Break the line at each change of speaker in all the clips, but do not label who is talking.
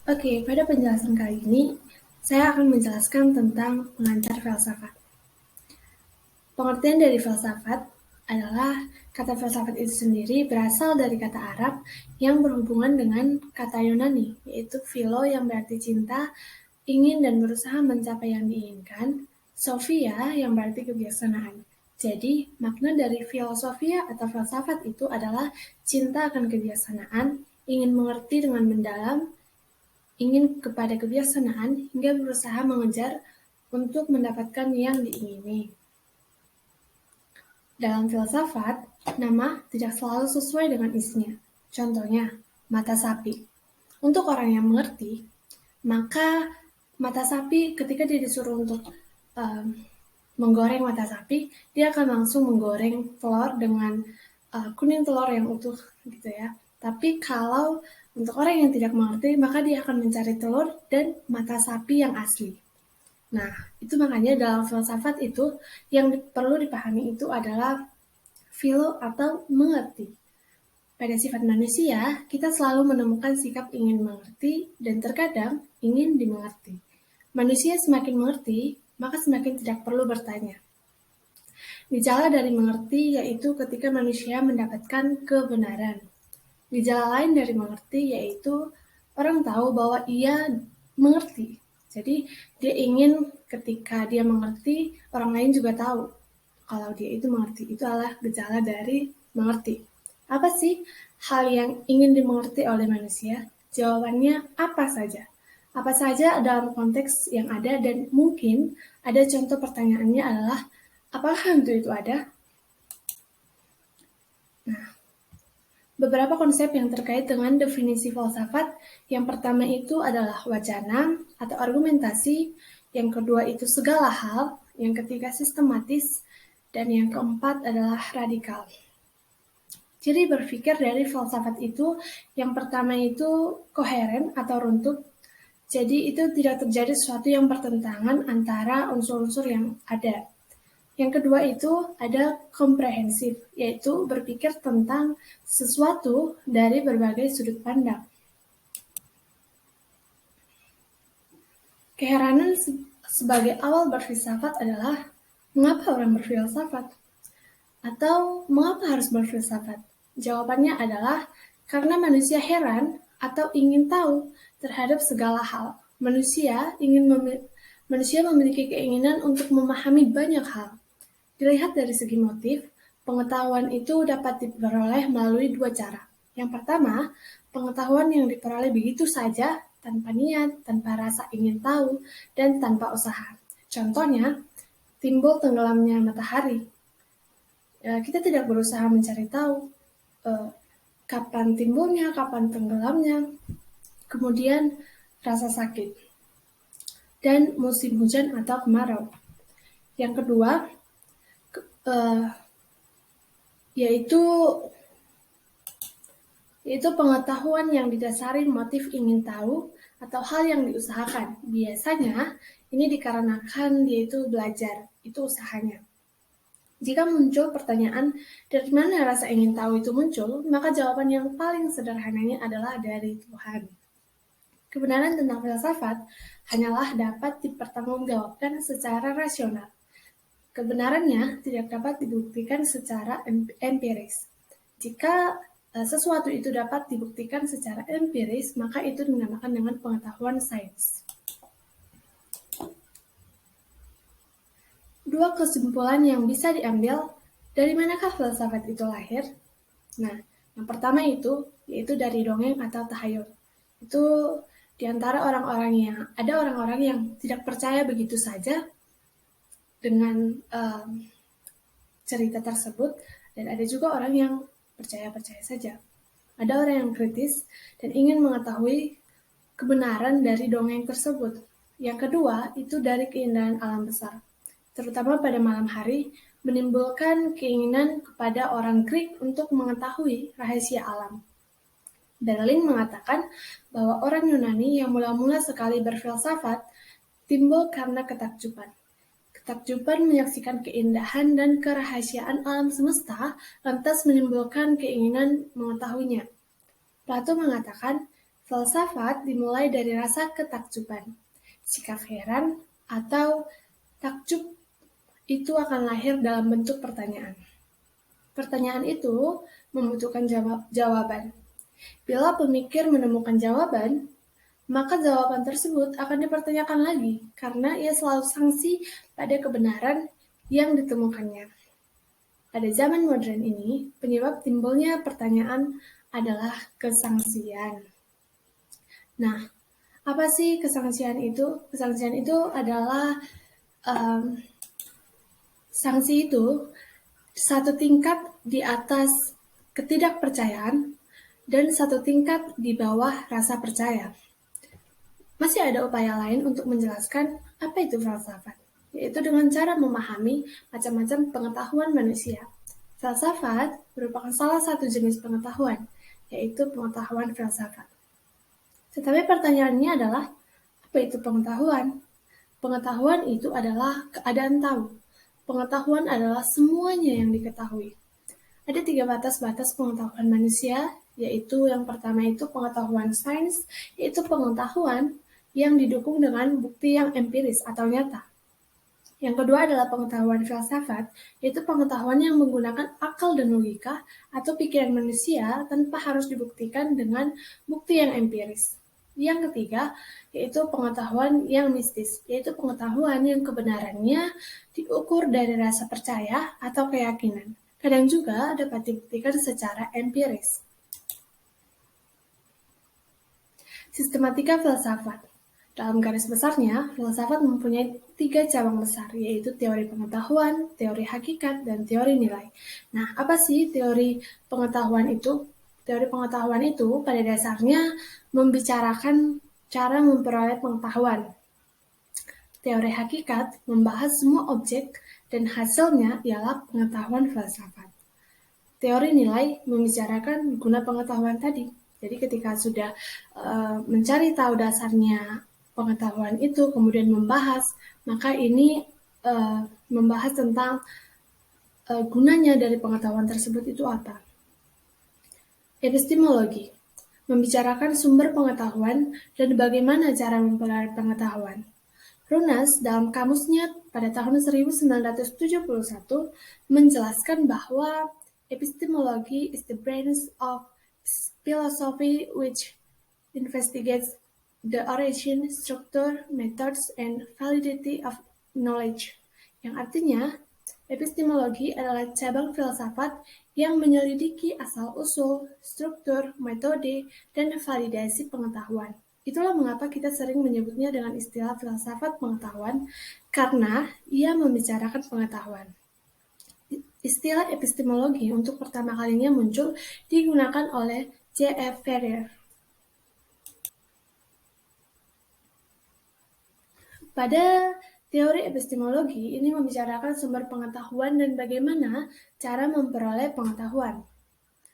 Oke, pada penjelasan kali ini, saya akan menjelaskan tentang pengantar filsafat. Pengertian dari filsafat adalah kata filsafat itu sendiri berasal dari kata Arab yang berhubungan dengan kata Yunani, yaitu philo yang berarti cinta, ingin dan berusaha mencapai yang diinginkan, sophia yang berarti kebijaksanaan. Jadi, makna dari filosofia atau filsafat itu adalah cinta akan kebijaksanaan, ingin mengerti dengan mendalam, ingin kepada kebijaksanaan, hingga berusaha mengejar untuk mendapatkan yang diingini. Dalam filsafat, nama tidak selalu sesuai dengan isinya. Contohnya, mata sapi. Untuk orang yang mengerti, maka mata sapi ketika dia disuruh untuk menggoreng mata sapi, dia akan langsung menggoreng telur dengan kuning telur yang utuh gitu ya. Tapi kalau untuk orang yang tidak mengerti, maka dia akan mencari telur dan mata sapi yang asli. Nah, itu makanya dalam filsafat itu yang perlu dipahami itu adalah philo atau mengerti. Pada sifat manusia, kita selalu menemukan sikap ingin mengerti dan terkadang ingin dimengerti. Manusia semakin mengerti, maka semakin tidak perlu bertanya. Gejala dari mengerti yaitu ketika manusia mendapatkan kebenaran. Gejala lain dari mengerti yaitu orang tahu bahwa ia mengerti. Jadi dia ingin ketika dia mengerti, orang lain juga tahu kalau dia itu mengerti. Itu adalah gejala dari mengerti. Apa sih hal yang ingin dimengerti oleh manusia? Jawabannya apa saja. Apa saja dalam konteks yang ada dan mungkin ada contoh pertanyaannya adalah apakah hantu itu ada? Nah, beberapa konsep yang terkait dengan definisi filsafat, yang pertama itu adalah wacana atau argumentasi, yang kedua itu segala hal, yang ketiga sistematis, dan yang keempat adalah radikal. Ciri berpikir dari filsafat itu, yang pertama itu koheren atau runtuh, jadi itu tidak terjadi sesuatu yang bertentangan antara unsur-unsur yang ada. Yang kedua itu ada komprehensif, yaitu berpikir tentang sesuatu dari berbagai sudut pandang. Keheranan sebagai awal berfilsafat adalah mengapa orang berfilsafat? Atau mengapa harus berfilsafat? Jawabannya adalah karena manusia heran atau ingin tahu terhadap segala hal. Manusia memiliki keinginan untuk memahami banyak hal. Dilihat dari segi motif, pengetahuan itu dapat diperoleh melalui dua cara. Yang pertama, pengetahuan yang diperoleh begitu saja, tanpa niat, tanpa rasa ingin tahu, dan tanpa usaha. Contohnya, timbul tenggelamnya matahari. Kita tidak berusaha mencari tahu kapan timbulnya, kapan tenggelamnya, kemudian rasa sakit, dan musim hujan atau kemarau. Yang kedua, yaitu pengetahuan yang didasari motif ingin tahu atau hal yang diusahakan. Biasanya ini dikarenakan dia itu belajar, itu usahanya. Jika muncul pertanyaan dari mana rasa ingin tahu itu muncul, maka jawaban yang paling sederhananya adalah dari Tuhan. Kebenaran tentang filsafat hanyalah dapat dipertanggungjawabkan secara rasional. Kebenarannya tidak dapat dibuktikan secara empiris. Jika sesuatu itu dapat dibuktikan secara empiris, maka itu dinamakan dengan pengetahuan sains. Dua kesimpulan yang bisa diambil dari manakah filsafat itu lahir? Nah, yang pertama itu yaitu dari dongeng atau tahayul. Itu di antara orang-orang yang tidak percaya begitu saja dengan cerita tersebut, dan ada juga orang yang percaya-percaya saja. Ada orang yang kritis dan ingin mengetahui kebenaran dari dongeng tersebut. Yang kedua, itu dari keindahan alam besar. Terutama pada malam hari, menimbulkan keinginan kepada orang Greek untuk mengetahui rahasia alam. Berlin mengatakan bahwa orang Yunani yang mula-mula sekali berfilsafat timbul karena ketakjuban. Ketakjuban menyaksikan keindahan dan kerahasiaan alam semesta, lantas menimbulkan keinginan mengetahuinya. Plato mengatakan, Filsafat dimulai dari rasa ketakjuban. Sikap heran atau takjub itu akan lahir dalam bentuk pertanyaan. Pertanyaan itu membutuhkan jawaban. Bila pemikir menemukan jawaban, maka jawaban tersebut akan dipertanyakan lagi karena ia selalu sangsi pada kebenaran yang ditemukannya. Pada zaman modern ini, penyebab timbulnya pertanyaan adalah kesangsian. Nah, apa sih kesangsian itu? Kesangsian itu adalah sanksi itu satu tingkat di atas ketidakpercayaan dan satu tingkat di bawah rasa percaya. Masih ada upaya lain untuk menjelaskan apa itu filsafat, yaitu dengan cara memahami macam-macam pengetahuan manusia. Filsafat merupakan salah satu jenis pengetahuan, yaitu pengetahuan filsafat. Tetapi pertanyaannya adalah, apa itu pengetahuan? Pengetahuan itu adalah keadaan tahu. Pengetahuan adalah semuanya yang diketahui. Ada 3 batas-batas pengetahuan manusia, yaitu yang pertama itu pengetahuan sains, yaitu pengetahuan yang didukung dengan bukti yang empiris atau nyata. Yang kedua adalah pengetahuan filsafat, yaitu pengetahuan yang menggunakan akal dan logika atau pikiran manusia tanpa harus dibuktikan dengan bukti yang empiris. Yang ketiga, yaitu pengetahuan yang mistis, yaitu pengetahuan yang kebenarannya diukur dari rasa percaya atau keyakinan. Kadang juga dapat dibuktikan secara empiris. Sistematika filsafat. Dalam garis besarnya, filsafat mempunyai 3 cabang besar, yaitu teori pengetahuan, teori hakikat, dan teori nilai. Nah, apa sih teori pengetahuan itu? Teori pengetahuan itu pada dasarnya membicarakan cara memperoleh pengetahuan. Teori hakikat membahas semua objek dan hasilnya ialah pengetahuan filsafat. Teori nilai membicarakan guna pengetahuan tadi. Jadi ketika sudah mencari tahu dasarnya pengetahuan itu, kemudian membahas, maka ini membahas tentang gunanya dari pengetahuan tersebut itu apa. Epistemologi membicarakan sumber pengetahuan dan bagaimana cara memperoleh pengetahuan. Runas dalam kamusnya pada tahun 1971 menjelaskan bahwa epistemology is the branch of philosophy which investigates the origin, structure, methods, and validity of knowledge. Yang artinya, epistemologi adalah cabang filsafat yang menyelidiki asal-usul, struktur, metode, dan validasi pengetahuan. Itulah mengapa kita sering menyebutnya dengan istilah filsafat pengetahuan, karena ia membicarakan pengetahuan. Istilah epistemologi untuk pertama kalinya muncul digunakan oleh J.F. Ferrier. Pada teori epistemologi ini membicarakan sumber pengetahuan dan bagaimana cara memperoleh pengetahuan.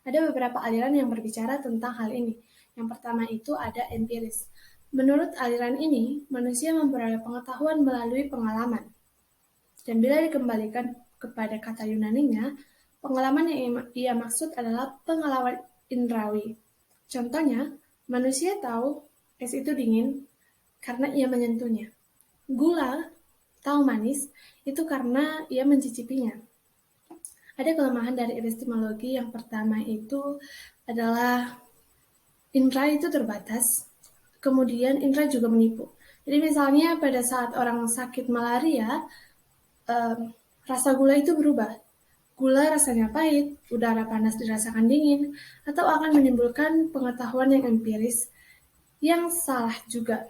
Ada beberapa aliran yang berbicara tentang hal ini. Yang pertama itu ada empiris. Menurut aliran ini, manusia memperoleh pengetahuan melalui pengalaman. Dan bila dikembalikan kepada kata Yunaninya, pengalaman yang ia maksud adalah pengalaman indrawi. Contohnya, manusia tahu es itu dingin karena ia menyentuhnya. Gula, tahu manis, itu karena ia mencicipinya. Ada kelemahan dari epistemologi. Yang pertama itu adalah indera itu terbatas, kemudian indera juga menipu. Jadi misalnya pada saat orang sakit malaria, rasa gula itu berubah. Gula rasanya pahit, udara panas dirasakan dingin, atau akan menimbulkan pengetahuan yang empiris yang salah juga.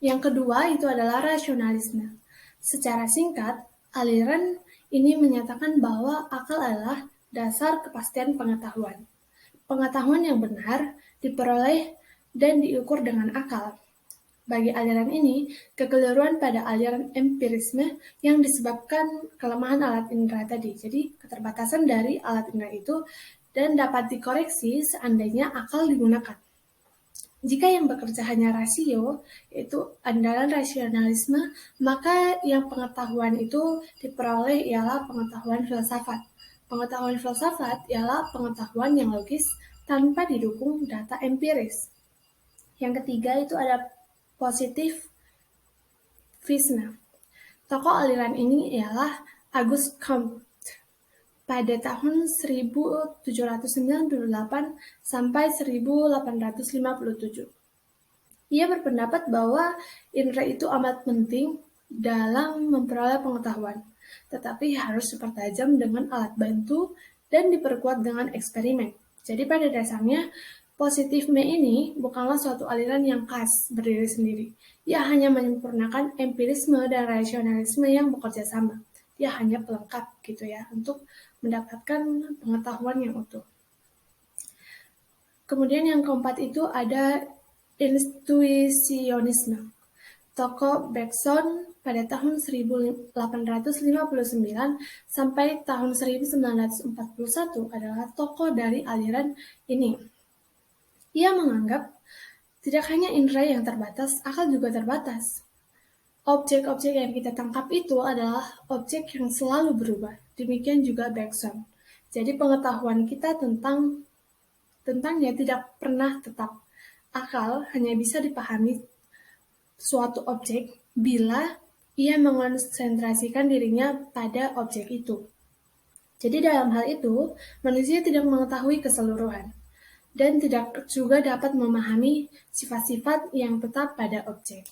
Yang kedua itu adalah rasionalisme. Secara singkat, aliran ini menyatakan bahwa akal adalah dasar kepastian pengetahuan. Pengetahuan yang benar diperoleh dan diukur dengan akal. Bagi aliran ini, kekeliruan pada aliran empirisme yang disebabkan kelemahan alat indera tadi. Jadi, keterbatasan dari alat indera itu dan dapat dikoreksi seandainya akal digunakan. Jika yang bekerja hanya rasio, yaitu andalan rasionalisme, maka yang pengetahuan itu diperoleh ialah pengetahuan filsafat. Pengetahuan filsafat ialah pengetahuan yang logis tanpa didukung data empiris. Yang ketiga itu ada positif Visna. Tokoh aliran ini ialah Auguste Comte pada tahun 1798 sampai 1857. Ia berpendapat bahwa indera itu amat penting dalam memperoleh pengetahuan, tetapi harus dipertajam dengan alat bantu dan diperkuat dengan eksperimen. Jadi pada dasarnya, positifme ini bukanlah suatu aliran yang khas berdiri sendiri. Ia hanya menyempurnakan empirisme dan rasionalisme yang bekerja sama. Dia hanya pelengkap gitu ya, untuk mendapatkan pengetahuan yang utuh. Kemudian yang keempat itu ada intuisionisme. Tokoh Bergson pada tahun 1859 sampai tahun 1941 adalah tokoh dari aliran ini. Ia menganggap tidak hanya indera yang terbatas, akal juga terbatas. Objek-objek yang kita tangkap itu adalah objek yang selalu berubah. Demikian juga Bergson. Jadi pengetahuan kita tentangnya tidak pernah tetap. Akal hanya bisa dipahami suatu objek bila ia mengonsentrasikan dirinya pada objek itu. Jadi dalam hal itu, manusia tidak mengetahui keseluruhan dan tidak juga dapat memahami sifat-sifat yang tetap pada objek.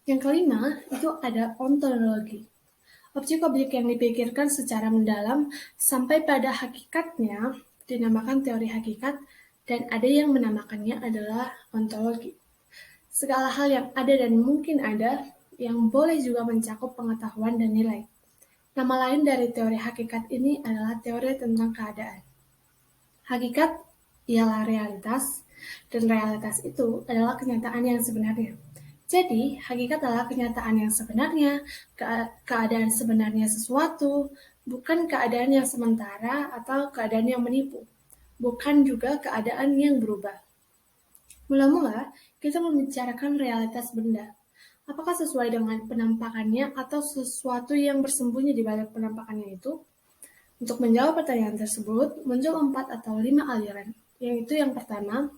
Yang kelima, itu ada ontologi. Objek-objek yang dipikirkan secara mendalam sampai pada hakikatnya dinamakan teori hakikat, dan ada yang menamakannya adalah ontologi. Segala hal yang ada dan mungkin ada, yang boleh juga mencakup pengetahuan dan nilai. Nama lain dari teori hakikat ini adalah teori tentang keadaan. Hakikat ialah realitas, dan realitas itu adalah kenyataan yang sebenarnya. Jadi, hakikat adalah kenyataan yang sebenarnya, keadaan sebenarnya sesuatu, bukan keadaan yang sementara atau keadaan yang menipu, bukan juga keadaan yang berubah. Mula-mula, kita membicarakan realitas benda. Apakah sesuai dengan penampakannya atau sesuatu yang bersembunyi di balik penampakannya itu? Untuk menjawab pertanyaan tersebut, muncul 4 atau 5 aliran, yaitu yang pertama,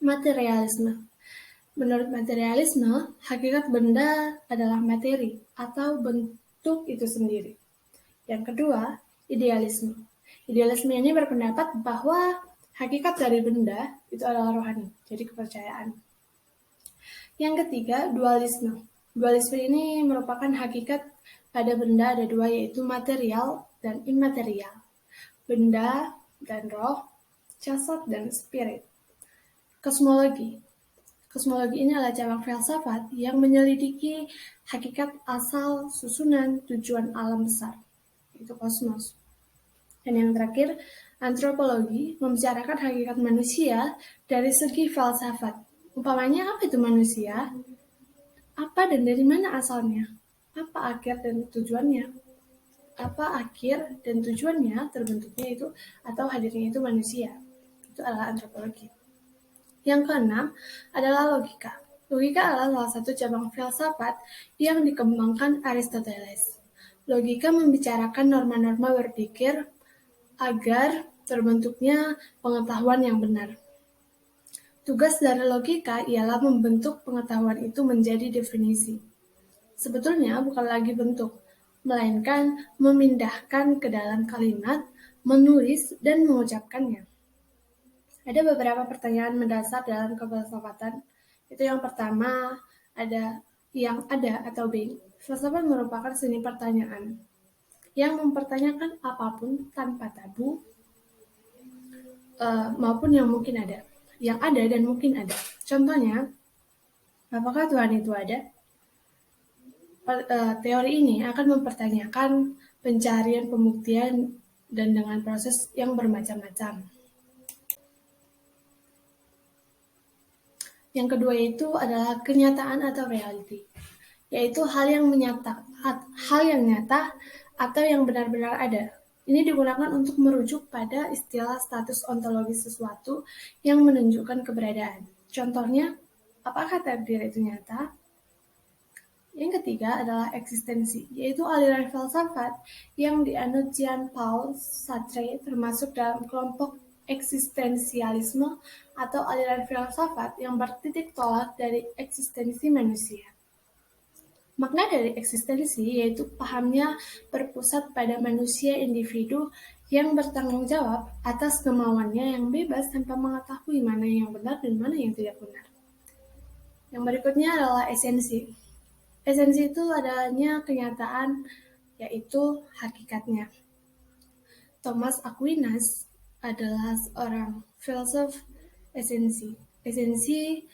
materialisme. Menurut materialisme, hakikat benda adalah materi atau bentuk itu sendiri. Yang kedua, idealisme. Idealisme ini berpendapat bahwa hakikat dari benda itu adalah rohani, jadi kepercayaan. Yang ketiga, dualisme. Dualisme ini merupakan hakikat pada benda ada dua, yaitu material dan imaterial. Benda dan roh, jasad dan spirit. Kosmologi. Kosmologi ini adalah cabang filsafat yang menyelidiki hakikat asal, susunan, tujuan alam besar, yaitu kosmos. Dan yang terakhir, antropologi membicarakan hakikat manusia dari segi filsafat. Umpamanya, apa itu manusia? Apa dan dari mana asalnya? Apa akhir dan tujuannya? Apa akhir dan tujuannya terbentuknya itu atau hadirnya itu manusia? Itu adalah antropologi. Yang keenam adalah logika. Logika adalah salah satu cabang filsafat yang dikembangkan Aristoteles. Logika membicarakan norma-norma berpikir agar terbentuknya pengetahuan yang benar. Tugas dari logika ialah membentuk pengetahuan itu menjadi definisi. Sebetulnya bukan lagi bentuk, melainkan memindahkan ke dalam kalimat, menulis, dan mengucapkannya. Ada beberapa pertanyaan mendasar dalam kefilsafatan. Itu yang pertama, ada yang ada atau being. Filsafat merupakan seni pertanyaan yang mempertanyakan apapun tanpa tabu, maupun yang mungkin ada. Yang ada dan mungkin ada. Contohnya, apakah Tuhan itu ada? Teori ini akan mempertanyakan pencarian pembuktian dan dengan proses yang bermacam-macam. Yang kedua itu adalah kenyataan atau reality, yaitu hal yang nyata atau yang benar-benar ada. Ini digunakan untuk merujuk pada istilah status ontologis sesuatu yang menunjukkan keberadaan. Contohnya, apakah takdir itu nyata? Yang ketiga adalah eksistensi, yaitu aliran filsafat yang dianut Jean-Paul Sartre termasuk dalam kelompok eksistensialisme atau aliran filsafat yang bertitik tolak dari eksistensi manusia. Makna dari eksistensi yaitu pahamnya berpusat pada manusia individu yang bertanggung jawab atas kemauannya yang bebas tanpa mengetahui mana yang benar dan mana yang tidak benar. Yang berikutnya adalah esensi. Esensi itu adanya kenyataan, yaitu hakikatnya. Thomas Aquinas adalah seorang filsuf esensi. Esensi,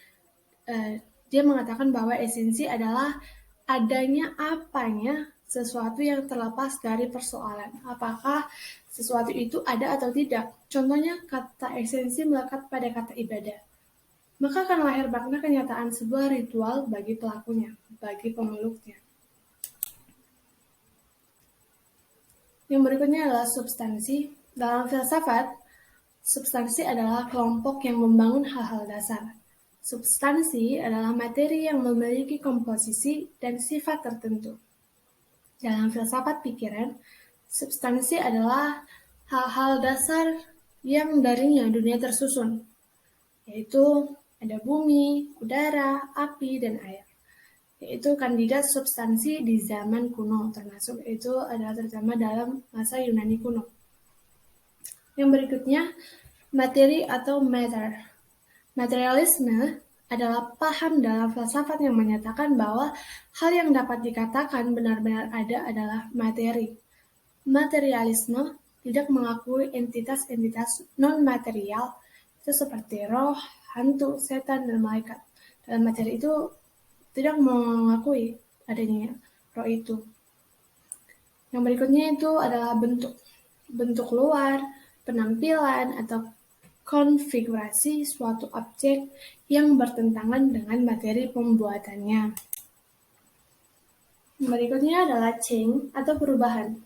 dia mengatakan bahwa esensi adalah adanya apanya sesuatu yang terlepas dari persoalan. Apakah sesuatu itu ada atau tidak? Contohnya, kata esensi melekat pada kata ibadah. Maka akan lahir makna kenyataan sebuah ritual bagi pelakunya, bagi pemeluknya. Yang berikutnya adalah substansi. Dalam filsafat, substansi adalah kelompok yang membangun hal-hal dasar. Substansi adalah materi yang memiliki komposisi dan sifat tertentu. Dalam filsafat pikiran, substansi adalah hal-hal dasar yang darinya dunia tersusun, yaitu ada bumi, udara, api, dan air. Yaitu kandidat substansi di zaman kuno, termasuk itu adalah terutama dalam masa Yunani kuno. Yang berikutnya, materi atau matter. Materialisme adalah paham dalam filsafat yang menyatakan bahwa hal yang dapat dikatakan benar-benar ada adalah materi. Materialisme tidak mengakui entitas-entitas non-material itu seperti roh, hantu, setan, dan malaikat. Dalam materi itu tidak mengakui adanya roh itu. Yang berikutnya itu adalah bentuk. Bentuk luar, penampilan, atau konfigurasi suatu objek yang bertentangan dengan materi pembuatannya. Yang berikutnya adalah change atau perubahan.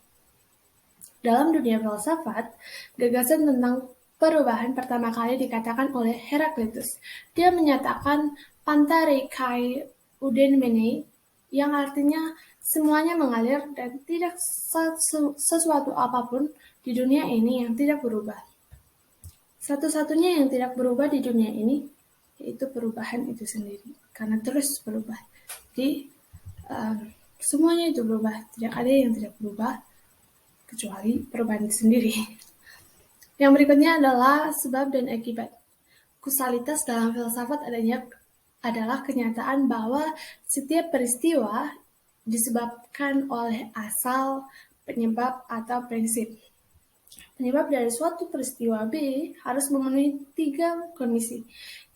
Dalam dunia filsafat, gagasan tentang perubahan pertama kali dikatakan oleh Heraklitus. Dia menyatakan pantare kai uden mene, yang artinya semuanya mengalir dan tidak sesuatu apapun di dunia ini yang tidak berubah. Satu-satunya yang tidak berubah di dunia ini yaitu perubahan itu sendiri, karena terus berubah. Jadi semuanya itu berubah, tidak ada yang tidak berubah kecuali perubahan itu sendiri. Yang berikutnya adalah sebab dan akibat. Kausalitas dalam filsafat adalah kenyataan bahwa setiap peristiwa disebabkan oleh asal, penyebab, atau prinsip. Penyebab dari suatu peristiwa B harus memenuhi 3 kondisi.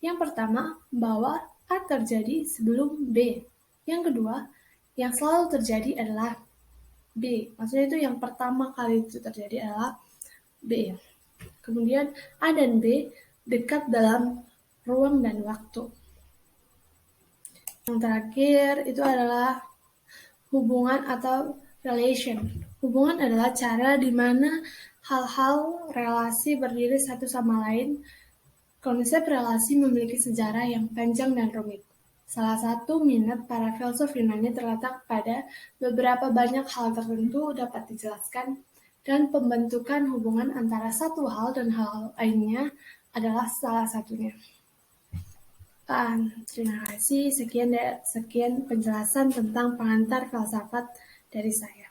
Yang pertama, bahwa A terjadi sebelum B. Yang kedua, yang selalu terjadi adalah B. Maksudnya itu yang pertama kali itu terjadi adalah B. Kemudian A dan B dekat dalam ruang dan waktu. Yang terakhir itu adalah hubungan atau relation. Hubungan adalah cara di mana hal-hal relasi berdiri satu sama lain. Konsep relasi memiliki sejarah yang panjang dan rumit. Salah satu minat para filsuf Yunani terletak pada beberapa banyak hal tertentu dapat dijelaskan, dan pembentukan hubungan antara satu hal dan hal lainnya adalah salah satunya. Terima kasih. Sekian penjelasan tentang pengantar filsafat dari saya.